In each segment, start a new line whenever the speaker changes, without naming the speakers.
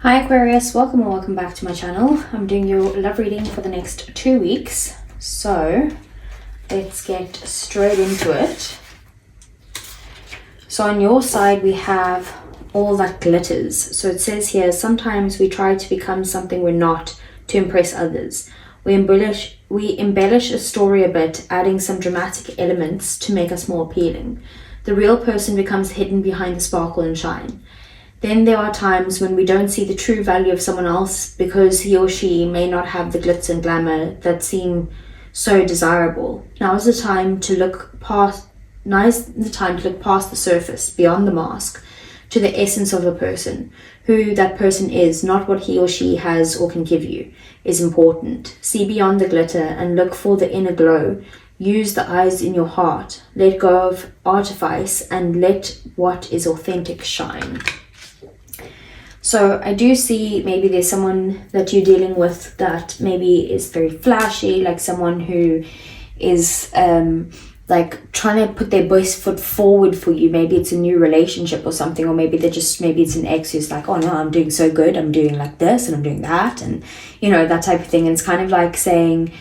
Hi Aquarius, welcome or welcome back to my channel. I'm doing your love reading for the next 2 weeks. So let's get straight into it. So on your side we have all that glitters. So it says here, sometimes we try to become something we're not to impress others. We embellish a story a bit, adding some dramatic elements to make us more appealing. The real person becomes hidden behind the sparkle and shine. Then there are times when we don't see the true value of someone else because he or she may not have the glitz and glamour that seem so desirable. Now is the time to look past the surface, beyond the mask, to the essence of a person. Who that person is, not what he or she has or can give you, is important. See beyond the glitter and look for the inner glow. Use the eyes in your heart. Let go of artifice and let what is authentic shine. So I do see maybe there's someone that you're dealing with that maybe is very flashy, like someone who is like trying to put their best foot forward for you. Maybe it's a new relationship or something, or maybe it's an ex who's like, oh no, I'm doing so good, I'm doing like this and I'm doing that, and you know, that type of thing. And it's kind of like saying,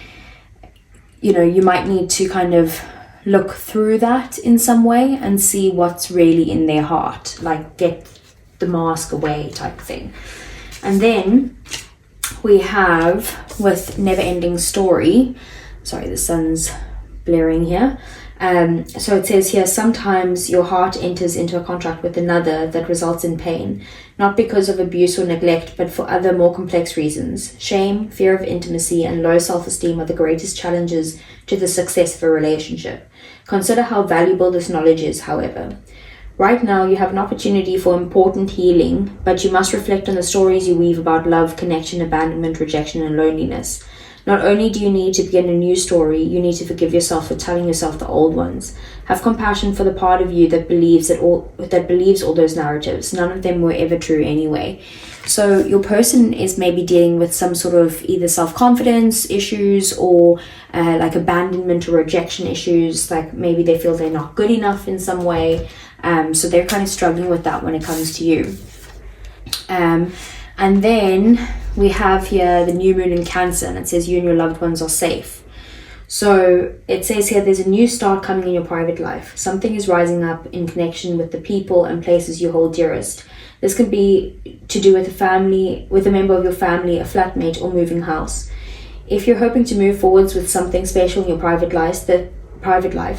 you know, you might need to kind of look through that in some way and see what's really in their heart, like get the mask away type thing. And then we have with Never Ending Story, sorry, the sun's blaring here. So it says here, sometimes your heart enters into a contract with another that results in pain, not because of abuse or neglect, but for other more complex reasons. Shame, fear of intimacy, and low self-esteem are the greatest challenges to the success of a relationship. Consider how valuable this knowledge is, however. Right now, you have an opportunity for important healing, but you must reflect on the stories you weave about love, connection, abandonment, rejection, and loneliness. Not only do you need to begin a new story, you need to forgive yourself for telling yourself the old ones. Have compassion for the part of you that believes all those narratives. None of them were ever true anyway. So your person is maybe dealing with some sort of either self-confidence issues or like abandonment or rejection issues. Like maybe they feel they're not good enough in some way. So they're kind of struggling with that when it comes to you. And then we have here the new moon in Cancer, and it says you and your loved ones are safe. So it says here there's a new start coming in your private life. Something is rising up in connection with the people and places you hold dearest. This can be to do with a member of your family, a flatmate, or moving house. If you're hoping to move forwards with something special in your private life,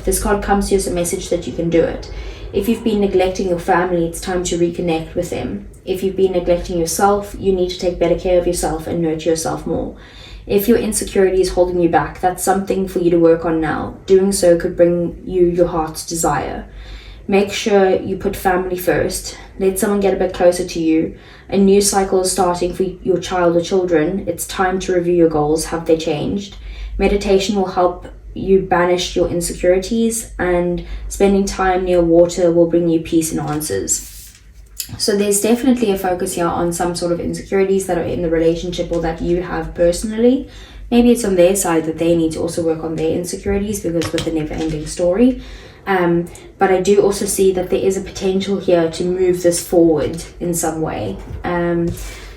this card comes to you as a message that you can do it. If you've been neglecting your family, it's time to reconnect with them. If you've been neglecting yourself, you need to take better care of yourself and nurture yourself more. If your insecurity is holding you back, that's something for you to work on now. Doing so could bring you your heart's desire. Make sure you put family first. Let someone get a bit closer to you. A new cycle is starting for your child or children. It's time to review your goals. Have they changed? Meditation will help you banish your insecurities, and spending time near water will bring you peace and answers. So there's definitely a focus here on some sort of insecurities that are in the relationship or that you have personally. Maybe it's on their side that they need to also work on their insecurities, because with the never ending story. But I do also see that there is a potential here to move this forward in some way.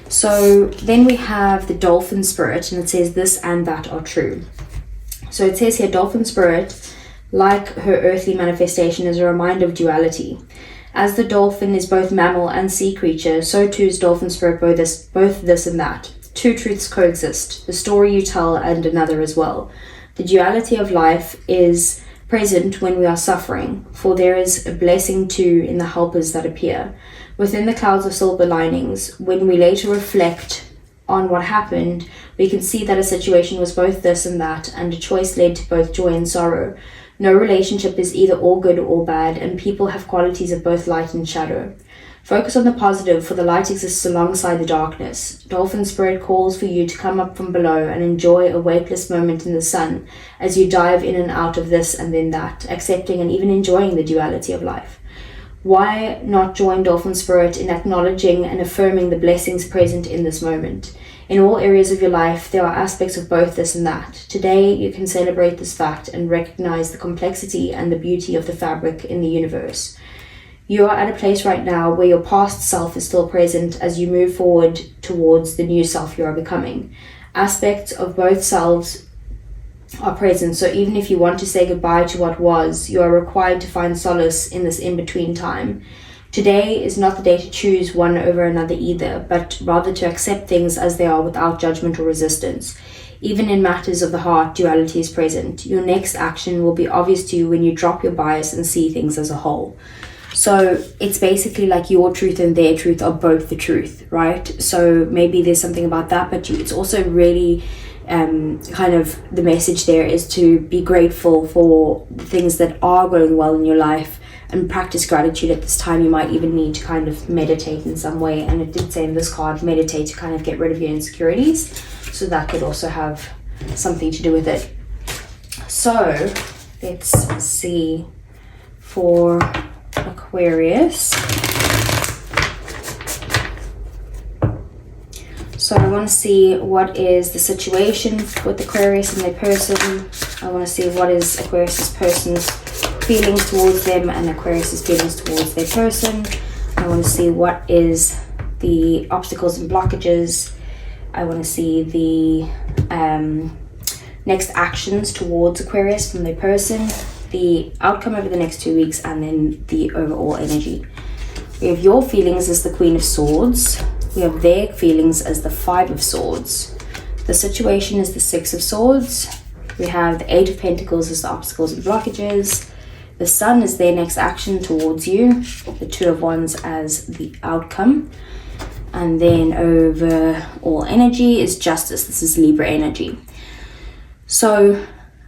So then we have the dolphin spirit, and it says this and that are true. So it says here, dolphin spirit, like her earthly manifestation, is a reminder of duality. As the dolphin is both mammal and sea creature, so too is dolphin spirit both this and that. Two truths coexist, the story you tell and another as well. The duality of life is present when we are suffering, for there is a blessing too in the helpers that appear. Within the clouds of silver linings, when we later reflect on what happened, we can see that a situation was both this and that, and a choice led to both joy and sorrow. No relationship is either all good or all bad, and people have qualities of both light and shadow. Focus on the positive, for the light exists alongside the darkness. Dolphin spirit calls for you to come up from below and enjoy a weightless moment in the sun as you dive in and out of this and then that, accepting and even enjoying the duality of life. Why not join dolphin spirit in acknowledging and affirming the blessings present in this moment? In all areas of your life, there are aspects of both this and that. Today, you can celebrate this fact and recognize the complexity and the beauty of the fabric in the universe. You are at a place right now where your past self is still present as you move forward towards the new self you are becoming. Aspects of both selves are present, so even if you want to say goodbye to what was, you are required to find solace in this in-between time. Today is not the day to choose one over another either, but rather to accept things as they are without judgment or resistance. Even in matters of the heart, duality is present. Your next action will be obvious to you when you drop your bias and see things as a whole. So it's basically like your truth and their truth are both the truth, right? So maybe there's something about that, but it's also really kind of the message there is to be grateful for the things that are going well in your life and practice gratitude at this time. You might even need to kind of meditate in some way, and it did say in this card, meditate to kind of get rid of your insecurities, so that could also have something to do with it. So let's see for Aquarius. So I want to see what is the situation with Aquarius and their person. I want to see what is Aquarius's person's feelings towards them and Aquarius's feelings towards their person. I want to see what is the obstacles and blockages. I want to see the next actions towards Aquarius from their person, the outcome over the next 2 weeks, and then the overall energy. We have your feelings as the Queen of Swords. We have their feelings as the Five of Swords. The situation is the Six of Swords. We have the Eight of Pentacles as the obstacles and blockages. The Sun is their next action towards you. The Two of Wands as the outcome. And then overall energy is Justice. This is Libra energy. So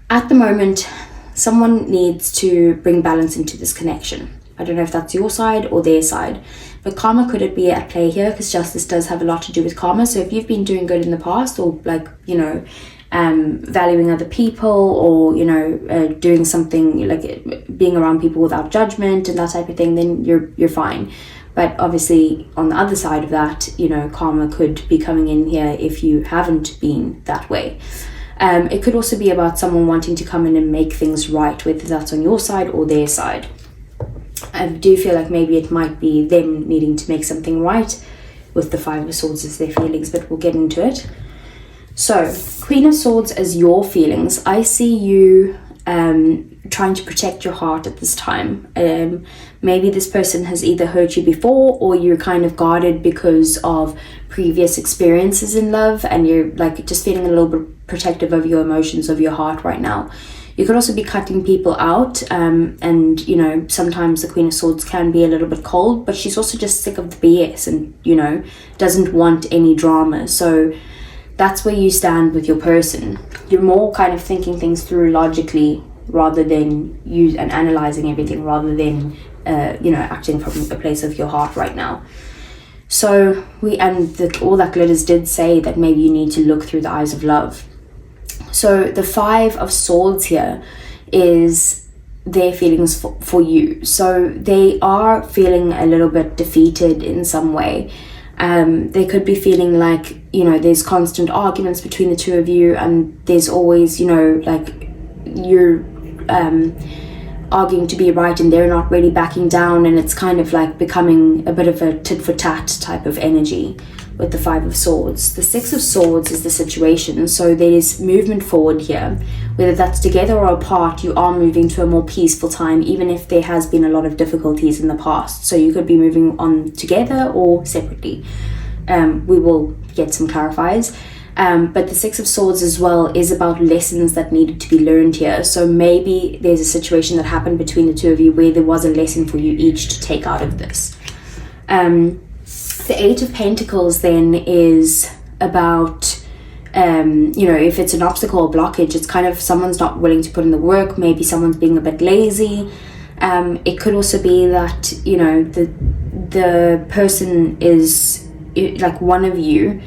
at the moment, someone needs to bring balance into this connection. I don't know if that's your side or their side, but karma could be at play here, because justice does have a lot to do with karma. So if you've been doing good in the past, or like, you know, valuing other people, or, you know, doing something like being around people without judgment and that type of thing, then you're fine. But obviously on the other side of that, you know, karma could be coming in here if you haven't been that way. It could also be about someone wanting to come in and make things right, whether that's on your side or their side. I do feel like maybe it might be them needing to make something right with the Five of Swords as their feelings, but we'll get into it. So, Queen of Swords as your feelings. I see you trying to protect your heart at this time. Maybe this person has either hurt you before, or you're kind of guarded because of previous experiences in love, and you're like just feeling a little bit protective of your emotions, of your heart right now. You could also be cutting people out, and you know, sometimes the Queen of Swords can be a little bit cold, but she's also just sick of the BS and, you know, doesn't want any drama. So that's where you stand with your person. You're more kind of thinking things through logically, rather than and analyzing everything, rather than you know, acting from a place of your heart right now. So all that glitters did say that maybe you need to look through the eyes of love. So the Five of Swords here is their feelings for you. So they are feeling a little bit defeated in some way. They could be feeling like, you know, there's constant arguments between the two of you, and there's always, you know, like you're arguing to be right and they're not really backing down, and it's kind of like becoming a bit of a tit for tat type of energy with the Five of Swords. The Six of Swords is the situation, so there's movement forward here. Whether that's together or apart, you are moving to a more peaceful time, even if there has been a lot of difficulties in the past. So you could be moving on together or separately. We will get some clarifiers. But the Six of Swords as well is about lessons that needed to be learned here. So maybe there's a situation that happened between the two of you where there was a lesson for you each to take out of this. The Eight of Pentacles then is about, you know, if it's an obstacle or blockage, it's kind of someone's not willing to put in the work. Maybe someone's being a bit lazy. It could also be that, you know, the person is, like one of you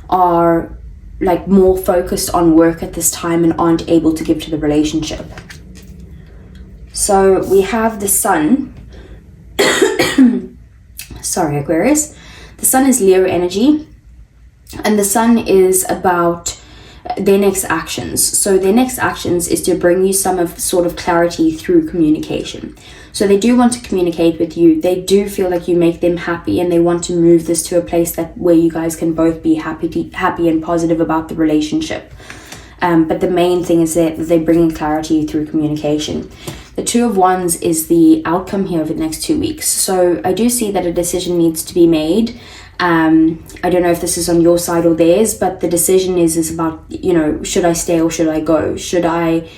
are like more focused on work at this time and aren't able to give to the relationship. So we have the Sun. Sorry, Aquarius. The Sun is Leo energy, and the Sun is about their next actions. So their next actions is to bring you some sort of clarity through communication. So they do want to communicate with you. They do feel like you make them happy, and they want to move this to a place where you guys can both be happy and positive about the relationship. But the main thing is that they bring in clarity through communication. The Two of Wands is the outcome here over the next 2 weeks. So I do see that a decision needs to be made. I don't know if this is on your side or theirs, but the decision is about, should I stay or should I go? Should I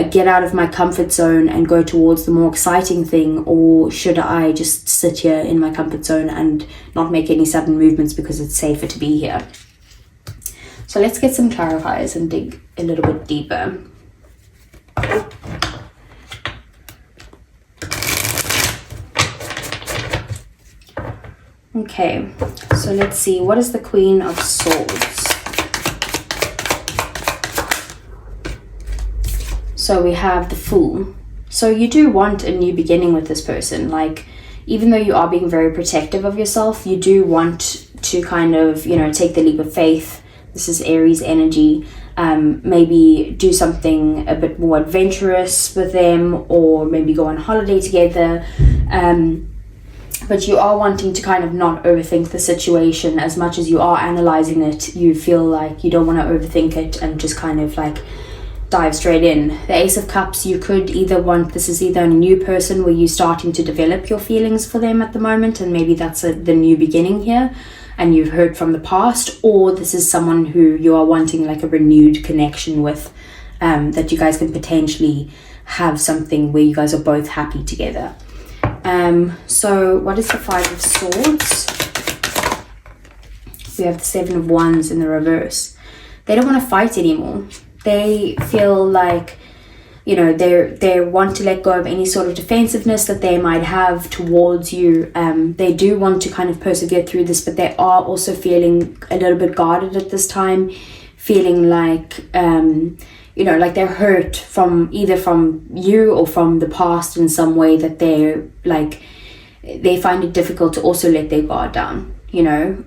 get out of my comfort zone and go towards the more exciting thing, or should I just sit here in my comfort zone and not make any sudden movements because it's safer to be here? So let's get some clarifiers and dig a little bit deeper. Okay, so let's see, what is the Queen of Swords? So we have the Fool. So you do want a new beginning with this person. Like, even though you are being very protective of yourself, you do want to kind of, take the leap of faith. This is Aries energy. Maybe do something a bit more adventurous with them, or maybe go on holiday together. But you are wanting to kind of not overthink the situation. As much as you are analyzing it, you feel like you don't want to overthink it and just kind of like dive straight in. The Ace of Cups, you could either want, this is either a new person where you're starting to develop your feelings for them at the moment, and maybe that's the new beginning here, and you've heard from the past, or this is someone who you are wanting like a renewed connection with, that you guys can potentially have something where you guys are both happy together. So what is the Five of Swords? We have the Seven of Wands in the reverse. They don't want to fight anymore. They feel like, they want to let go of any sort of defensiveness that they might have towards you. They do want to kind of persevere through this, but they are also feeling a little bit guarded at this time, feeling like, like they're hurt from you or from the past in some way, that they find it difficult to also let their guard down,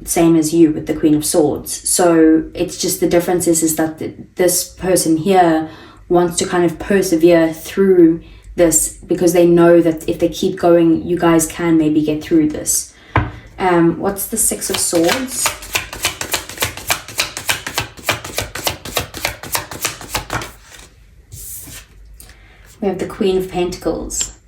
same as you with the Queen of Swords. So it's just, the difference is that this person here wants to kind of persevere through this, because they know that if they keep going, you guys can maybe get through this. What's the Six of Swords? We have the Queen of Pentacles.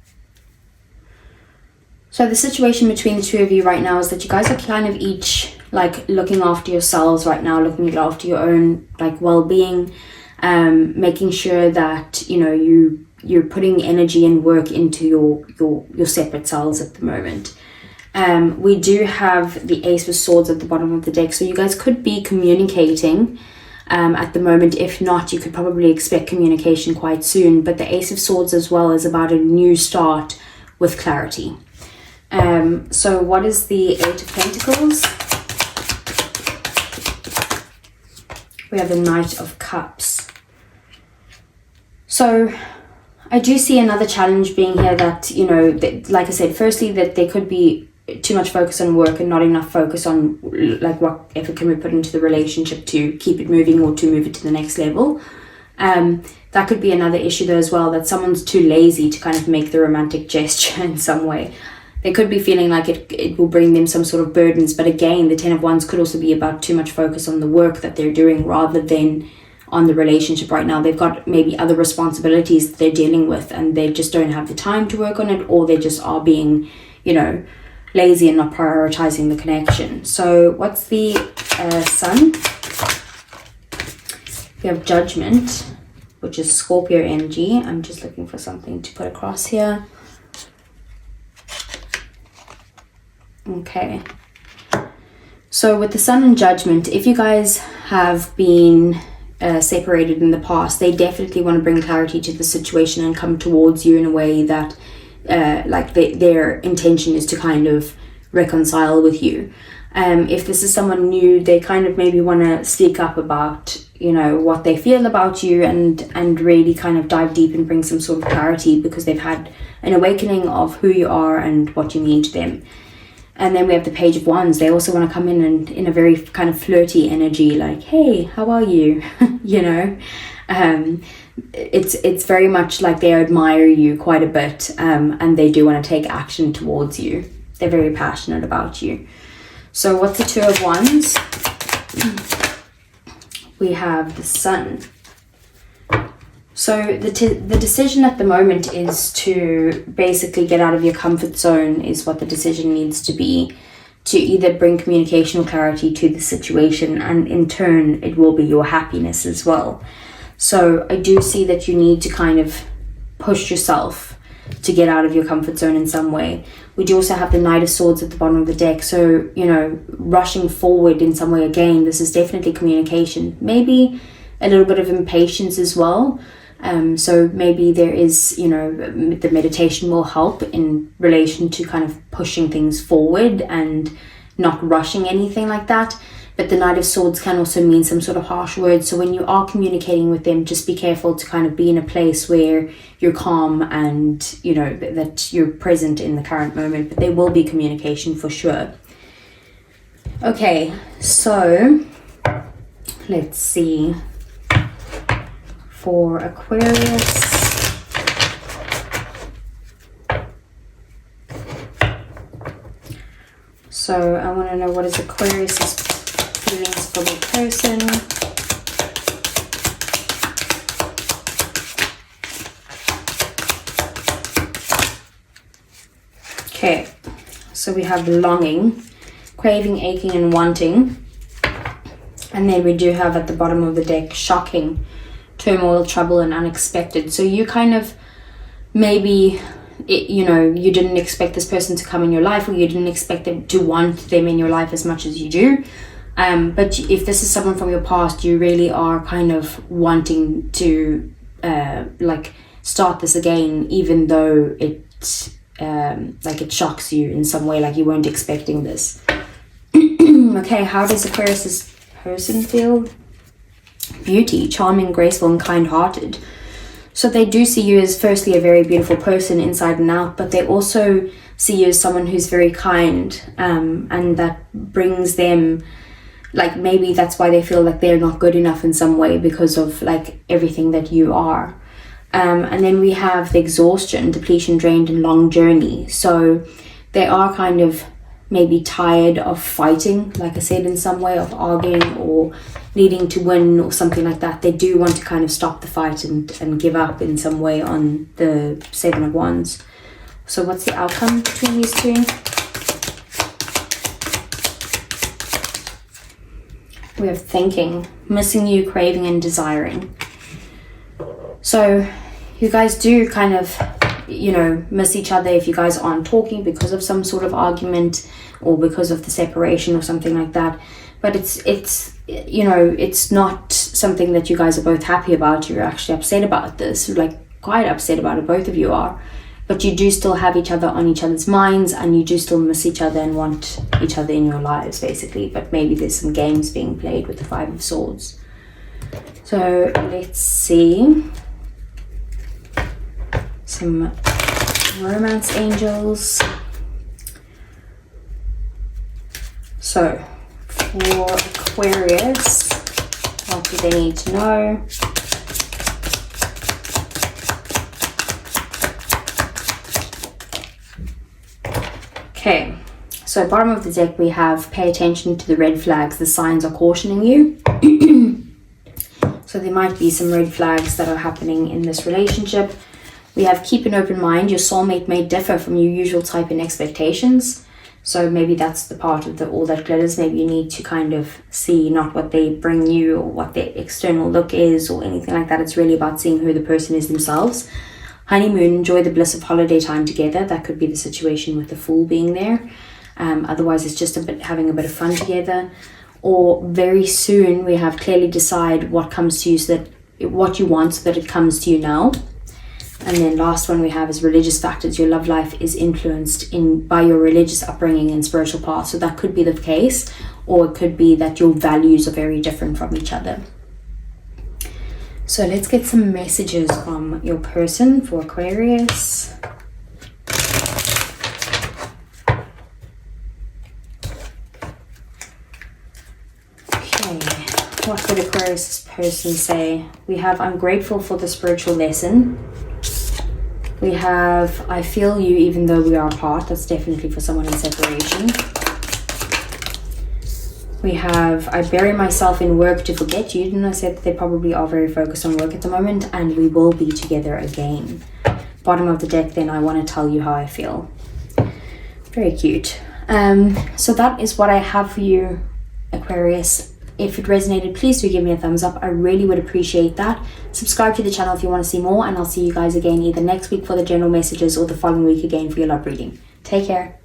So the situation between the two of you right now is that you guys are kind of each like looking after yourselves right now, looking after your own like well-being, making sure that you're putting energy and work into your separate selves at the moment. We do have the Ace of Swords at the bottom of the deck, so you guys could be communicating at the moment. If not, you could probably expect communication quite soon. But the Ace of Swords as well is about a new start with clarity. So what is the Eight of Pentacles? We have the Knight of Cups. So I do see another challenge being here that, like I said, firstly, that there could be too much focus on work and not enough focus on like what effort can we put into the relationship to keep it moving or to move it to the next level. That could be another issue though as well, that someone's too lazy to kind of make the romantic gesture in some way. They could be feeling like it will bring them some sort of burdens, but again, the Ten of Wands could also be about too much focus on the work that they're doing rather than on the relationship right now. They've got maybe other responsibilities that they're dealing with, and they just don't have the time to work on it, or they just are being, lazy and not prioritizing the connection. So what's the Sun? We have Judgment, which is Scorpio energy. I'm just looking for something to put across here. Okay. So with the Sun and Judgment, if you guys have been separated in the past, they definitely want to bring clarity to the situation and come towards you in a way that their intention is to kind of reconcile with you. If this is someone new, they kind of maybe want to speak up about what they feel about you and really kind of dive deep and bring some sort of clarity, because they've had an awakening of who you are and what you mean to them. And then we have the Page of Wands. They also want to come in and in a very kind of flirty energy, like, hey, how are you? You know, it's very much like they admire you quite a bit, and they do want to take action towards you. They're very passionate about you. So what's the Two of Wands? We have the Sun. So the decision at the moment is to basically get out of your comfort zone, is what the decision needs to be, to either bring communication or clarity to the situation, and in turn it will be your happiness as well. So I do see that you need to kind of push yourself to get out of your comfort zone in some way. We do also have the Knight of Swords at the bottom of the deck. So, you know, rushing forward in some way, again, this is definitely communication. Maybe a little bit of impatience as well. So maybe there is, you know, the meditation will help in relation to kind of pushing things forward and not rushing anything like that. But the Knight of Swords can also mean some sort of harsh words. So when you are communicating with them, just be careful to kind of be in a place where you're calm and, you know, that you're present in the current moment. But there will be communication for sure. Okay, so let's see. For Aquarius, so I want to know, what is Aquarius's feelings for the person? Okay, so we have longing, craving, aching, and wanting, and then we do have at the bottom of the deck shocking, turmoil, trouble, and unexpected. So you kind of maybe, you know, you didn't expect this person to come in your life, or you didn't expect them to want them in your life as much as you do. But if this is someone from your past, you really are kind of wanting to like start this again, even though it like it shocks you in some way, like you weren't expecting this. Okay, how does Aquarius's person feel? Beauty, charming, graceful, and kind-hearted. So they do see you as firstly a very beautiful person inside and out, but they also see you as someone who's very kind, and that brings them, like, maybe that's why they feel like they're not good enough in some way, because of like everything that you are. And then we have the exhaustion, depletion, drained, and long journey. So they are kind of maybe tired of fighting, like I said, in some way, of arguing or needing to win or something like that. They do want to kind of stop the fight and give up in some way on the Seven of Wands. So what's the outcome between these two? We have thinking, missing you, craving, and desiring. So you guys do kind of, you know, miss each other if you guys aren't talking because of some sort of argument or because of the separation or something like that. But it's you know, it's not something that you guys are both happy about. You're actually upset about this, like quite upset about it, both of you are. But you do still have each other on each other's minds, and you do still miss each other and want each other in your lives, basically. But maybe there's some games being played with the Five of Swords. So let's see. Some romance angels. So for Aquarius, what do they need to know? Okay, so bottom of the deck we have pay attention to the red flags. The signs are cautioning you. So there might be some red flags that are happening in this relationship. We have keep an open mind. Your soulmate may differ from your usual type and expectations. So maybe that's the part of the all that glitters. Maybe you need to kind of see not what they bring you or what their external look is or anything like that. It's really about seeing who the person is themselves. Honeymoon, enjoy the bliss of holiday time together. That could be the situation with the Fool being there. Otherwise, it's just having a bit of fun together. Or very soon, we have clearly decide what comes to you, so that what you want, so that it comes to you now. And then last one we have is religious factors. Your love life is influenced by your religious upbringing and spiritual path. So that could be the case, or it could be that your values are very different from each other. So let's get some messages from your person for Aquarius. What would Aquarius person say? We have, I'm grateful for the spiritual lesson. We have, I feel you even though we are apart. That's definitely for someone in separation. We have, I bury myself in work to forget you. Didn't I say that they probably are very focused on work at the moment, and we will be together again. Bottom of the deck, then, I want to tell you how I feel. Very cute. So that is what I have for you, Aquarius. If it resonated, please do give me a thumbs up. I really would appreciate that. Subscribe to the channel if you want to see more, and I'll see you guys again either next week for the general messages or the following week again for your love reading. Take care.